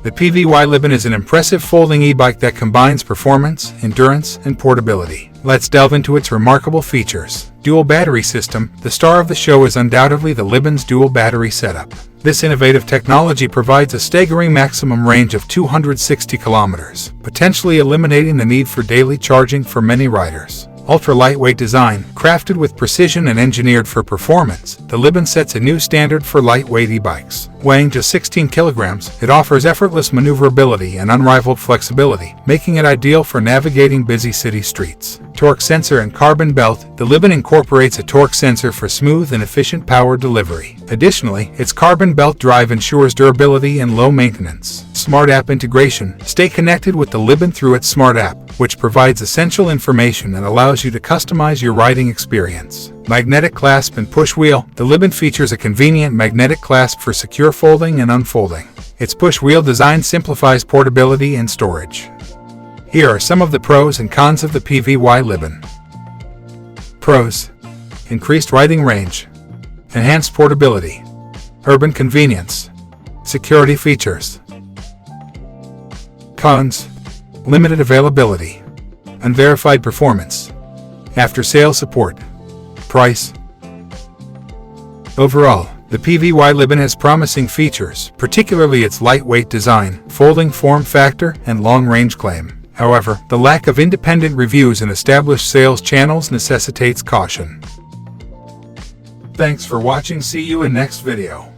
The Pvy Libon is an impressive folding e-bike that combines performance, endurance, and portability. Let's delve into its remarkable features. Dual battery system. The star of the show is undoubtedly the Libon's dual battery setup. This innovative technology provides a staggering maximum range of 260 kilometers, potentially eliminating the need for daily charging for many riders. Ultra-lightweight design. Crafted with precision and engineered for performance, the Libon sets a new standard for lightweight e-bikes. Weighing just 16 kilograms, it offers effortless maneuverability and unrivaled flexibility, making it ideal for navigating busy city streets. Torque sensor and carbon belt. The Libon incorporates a torque sensor for smooth and efficient power delivery. Additionally, its carbon belt drive ensures durability and low maintenance. Smart app integration. Stay connected with the Libon through its smart app, which provides essential information and allows you to customize your riding experience. Magnetic clasp and push wheel. The Libon features a convenient magnetic clasp for secure folding and unfolding. Its push wheel design simplifies portability and storage. Here are some of the pros and cons of the Pvy Libon. Pros: increased riding range, enhanced portability, urban convenience, security features. Cons: limited availability, unverified performance, after-sales support. Price. Overall, the Pvy Libon has promising features, particularly its lightweight design, folding form factor, and long-range claim. However, the lack of independent reviews in established sales channels necessitates caution. Thanks for watching. See you in next video.